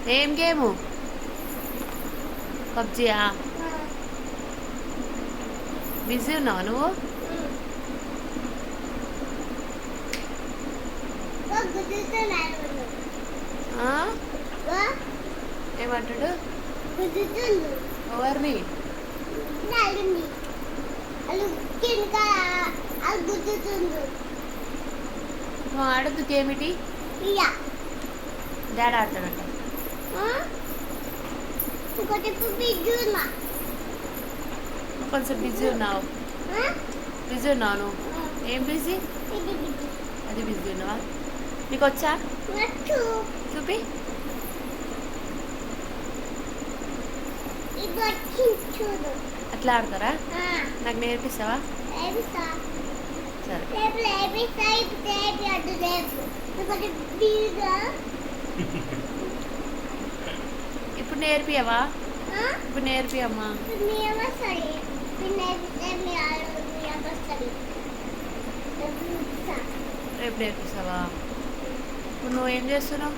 ఏం game? పబ్జియా? Busy ఉన్నావా నువ్వు? ఏమంటాడు? ఎవరిని? నువ్వు ఆడద్దు గేమిటి? డాడీ ఆడతాడంట. కొంచెం బిజీ ఉన్నావు. బిజీ ఉన్నావు నువ్వు. ఏం బిజీ? అది బిజీ ఉన్నావా? నీకు వచ్చా? చూపి. అట్లా ఆడతారా? నాకు నేర్పిస్తావా? సరే. ఇప్పుడు నేర్పియవా? ఇప్పుడు నేర్పియమ్మా. రేపు నేర్పిస్తావా? ఇప్పుడు నువ్వు ఏం చేస్తున్నావు?